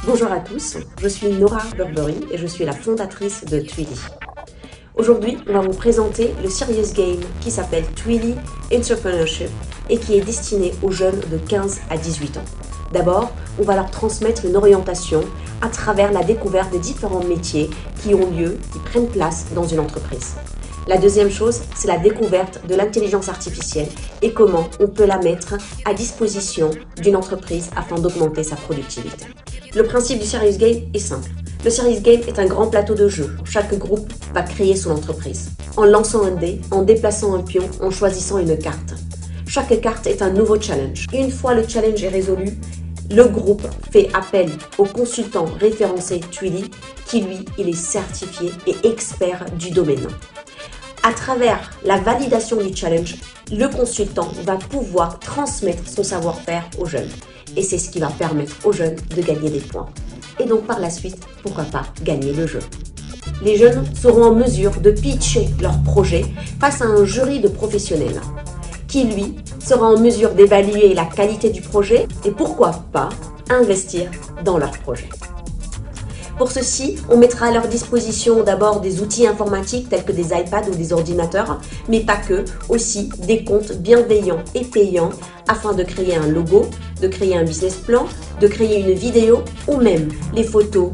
Bonjour à tous, je suis Nora Burberry et je suis la fondatrice de Twilly. Aujourd'hui, on va vous présenter le serious game qui s'appelle Twilly Entrepreneurship et qui est destiné aux jeunes de 15 à 18 ans. D'abord, on va leur transmettre une orientation à travers la découverte des différents métiers qui ont lieu, qui prennent place dans une entreprise. La deuxième chose, c'est la découverte de l'intelligence artificielle et comment on peut la mettre à disposition d'une entreprise afin d'augmenter sa productivité. Le principe du serious game est simple. Le serious game est un grand plateau de jeu. Chaque groupe va créer son entreprise. En lançant un dé, en déplaçant un pion, en choisissant une carte. Chaque carte est un nouveau challenge. Une fois le challenge est résolu, le groupe fait appel au consultant référencé Twilly qui, lui, il est certifié et expert du domaine. À travers la validation du challenge, le consultant va pouvoir transmettre son savoir-faire aux jeunes. Et c'est ce qui va permettre aux jeunes de gagner des points. Et donc par la suite, pourquoi pas gagner le jeu. Les jeunes seront en mesure de pitcher leur projet face à un jury de professionnels qui, lui, sera en mesure d'évaluer la qualité du projet et pourquoi pas investir dans leur projet. Pour ceci, on mettra à leur disposition d'abord des outils informatiques tels que des iPads ou des ordinateurs, mais pas que, aussi des comptes bienveillants et payants afin de créer un logo, de créer un business plan, de créer une vidéo ou même les photos,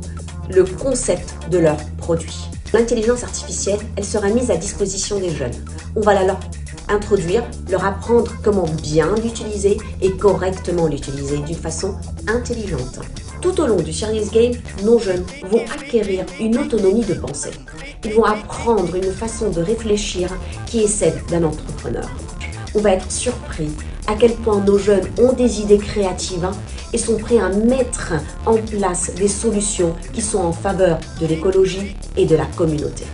le concept de leur produit. L'intelligence artificielle, elle sera mise à disposition des jeunes. On va la leur introduire, leur apprendre comment bien l'utiliser et correctement l'utiliser d'une façon intelligente. Tout au long du serious game, nos jeunes vont acquérir une autonomie de pensée. Ils vont apprendre une façon de réfléchir qui est celle d'un entrepreneur. On va être surpris à quel point nos jeunes ont des idées créatives et sont prêts à mettre en place des solutions qui sont en faveur de l'écologie et de la communauté.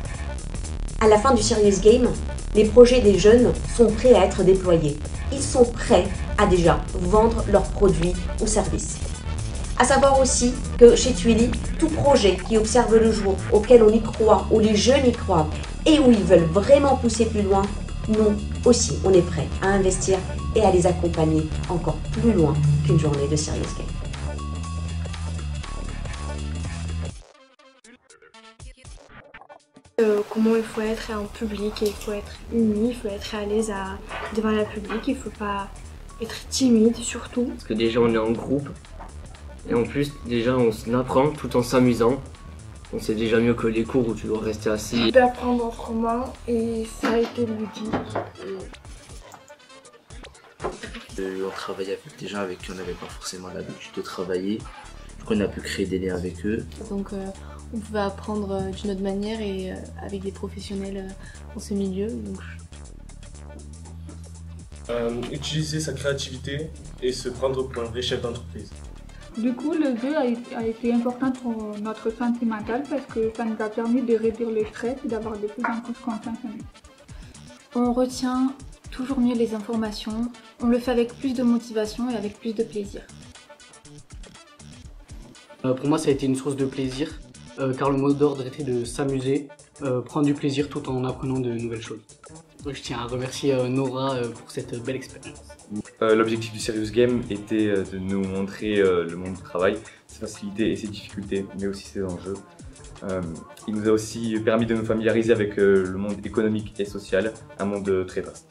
À la fin du serious game, les projets des jeunes sont prêts à être déployés. Ils sont prêts à déjà vendre leurs produits ou services. À savoir aussi que chez Twilly, tout projet qui observe le jour, auquel on y croit, où les jeunes y croient et où ils veulent vraiment pousser plus loin, nous aussi, on est prêts à investir et à les accompagner encore plus loin qu'une journée de serious game. Comment il faut être en public, il faut être uni, il faut être à l'aise devant la public, il ne faut pas être timide surtout. Parce que déjà on est en groupe et en plus déjà on apprend tout en s'amusant. Donc c'est déjà mieux que les cours où tu dois rester assis. D'apprendre autrement et ça a été ludique. On travaille avec des gens avec qui on n'avait pas forcément l'habitude de travailler. On a pu créer des liens avec eux. Donc on pouvait apprendre d'une autre manière et avec des professionnels dans ce milieu. Donc... Utiliser sa créativité et se prendre pour un vrai chef d'entreprise. Du coup, le jeu a été important pour notre santé mentale parce que ça nous a permis de réduire le stress et d'avoir de plus en plus confiance en nous. On retient toujours mieux les informations, on le fait avec plus de motivation et avec plus de plaisir. Pour moi, ça a été une source de plaisir, car le mot d'ordre était de s'amuser, prendre du plaisir tout en apprenant de nouvelles choses. Je tiens à remercier Nora pour cette belle expérience. L'objectif du Serious Game était de nous montrer le monde du travail, ses facilités et ses difficultés, mais aussi ses enjeux. Il nous a aussi permis de nous familiariser avec le monde économique et social, un monde très vaste.